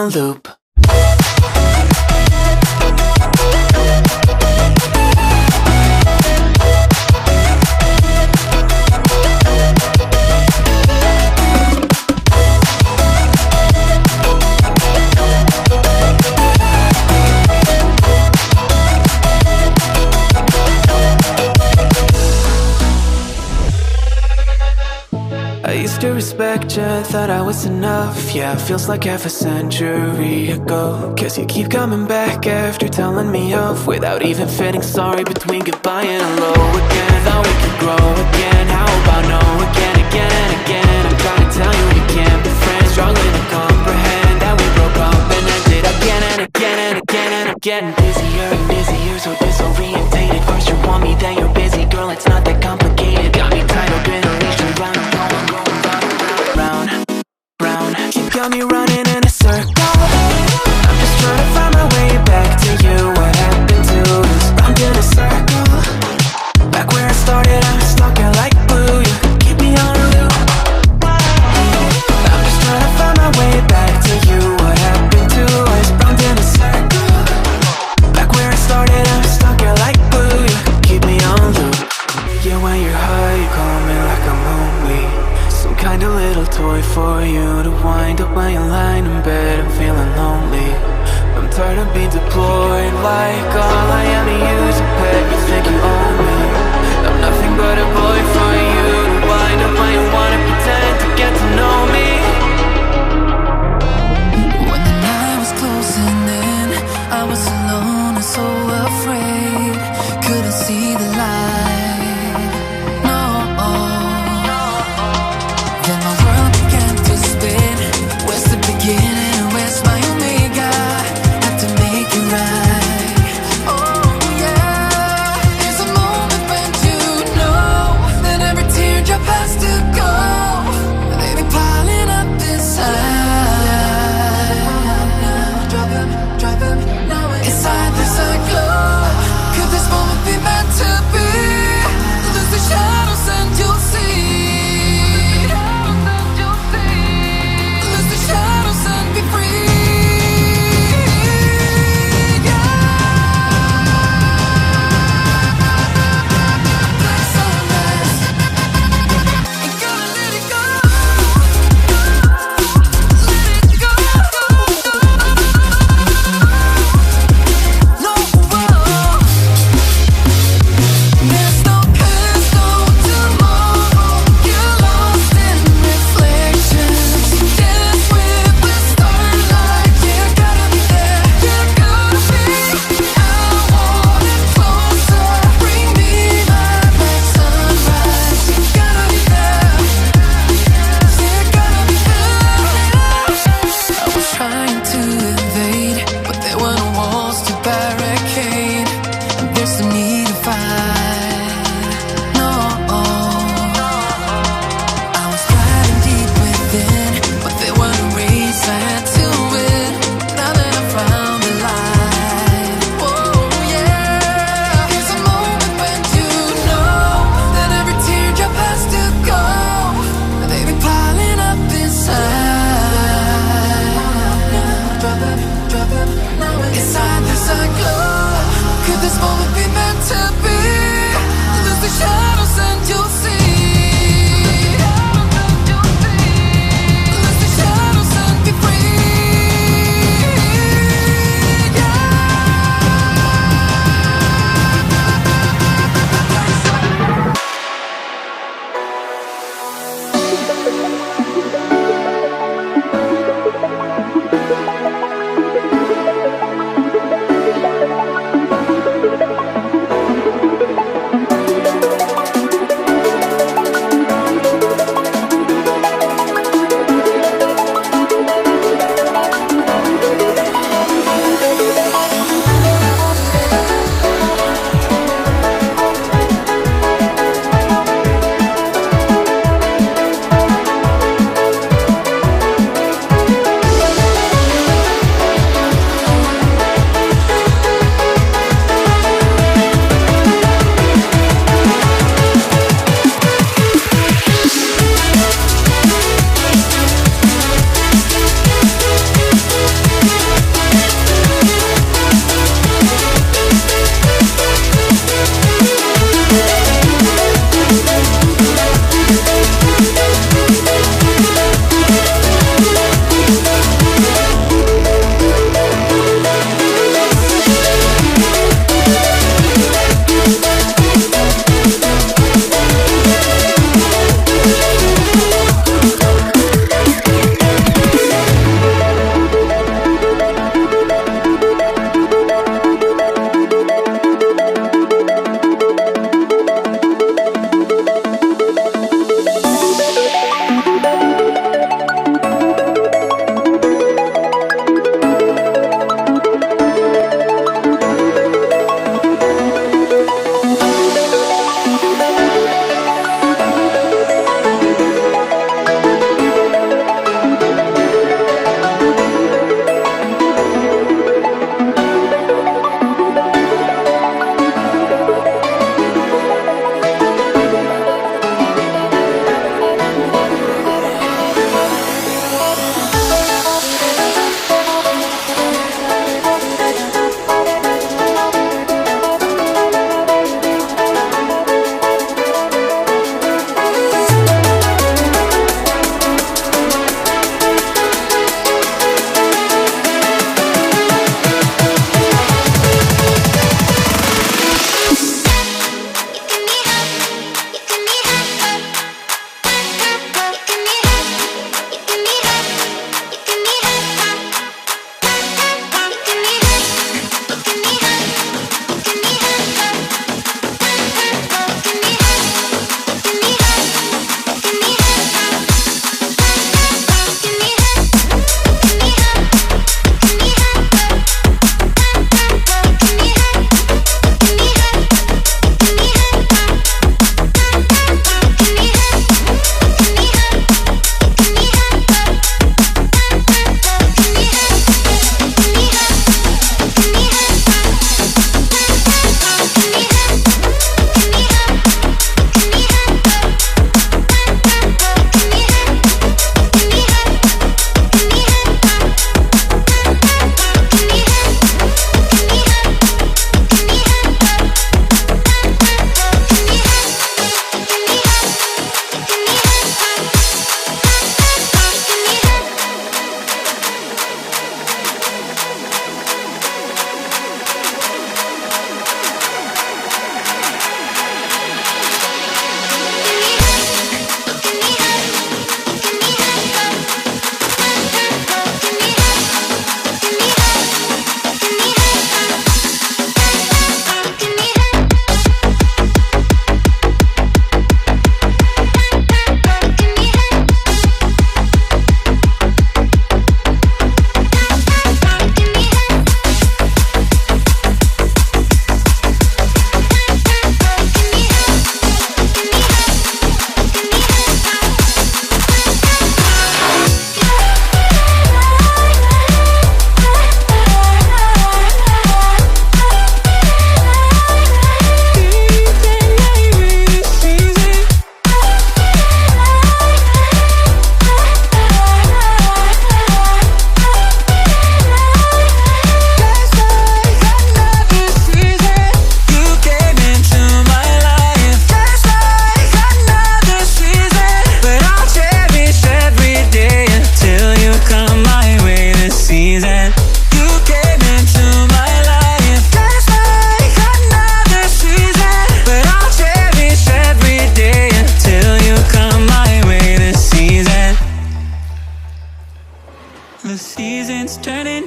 on loop. I used to respect you, thought I was enough. Yeah, it feels like half a century ago. Guess you keep coming back after telling me off, without even feeling sorry between goodbye and hello again. Thought we could grow again, how about no again, again and again. I'm trying to tell you we can't be friends, struggling to comprehend that we broke up and ended again and again and again. And I'm getting busier and busier, so disorientated. First you want me, then you're busy, girl, it's not that complicated. Got me tied up in a leash and round and round. Got me running in a circle. I'm just trying to find my way back to you. What happened to us? Round in a circle. Back where I started, I'm stuck out like glue. You keep me on a loop. I'm just trying to find my way back to you. What happened to us? Round in a circle. Back where I started, I'm stuck out like glue. You keep me on loop. Yeah, when you're high, you call me like I'm homely. Some kind of little toy for you to wind up when you're lying in bed and feeling lonely. I'm tired of being deployed, like all I am to you is a pet. You think you own me? I'm nothing but a boy for you to wind up when you wanna pretend to get to know me. When the night was closing in, I was alone and so afraid. Couldn't see the light. Then my world began to spin. Where's the beginning and where's my omega? Had to make it right. Oh yeah. There's a moment when you know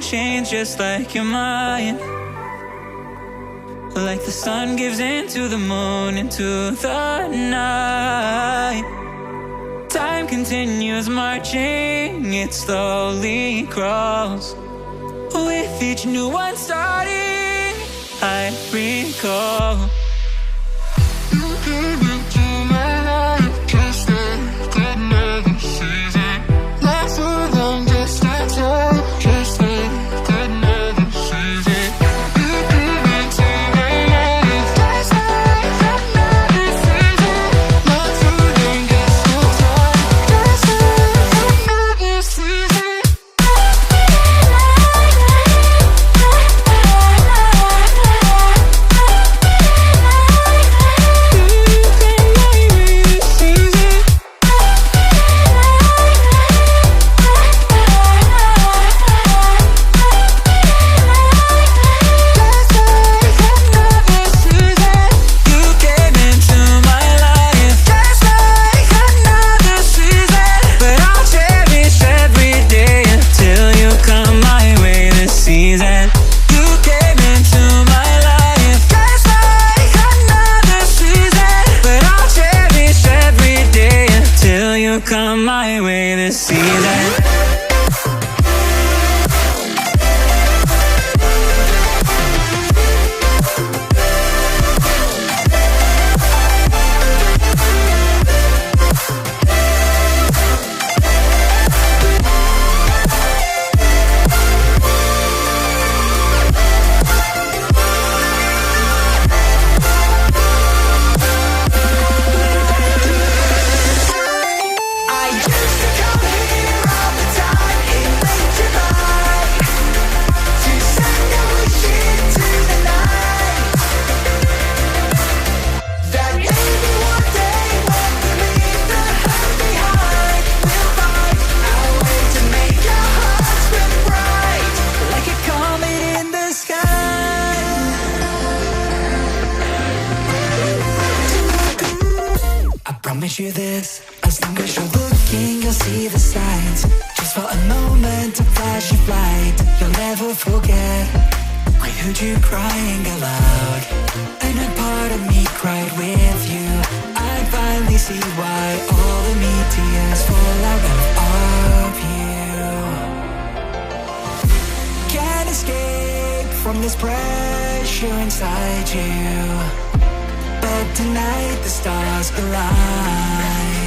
change just like your mind. Like the sun gives into the moon, into the night. Time continues marching, it slowly crawls. With each new one starting, I recall. You came into my life just like another season. Not for long, just a time, just like another season. You came into my life just like another season. Not for long, just a time, just like another season. Come my way this season. Promise you this, as long as you're looking, you'll see the signs. Just for a moment, a flash of light, you'll never forget. I heard you crying aloud, and a part of me cried with you. I finally see why all the meteors fall out of you. Can't escape from this pressure inside you, but tonight the stars align.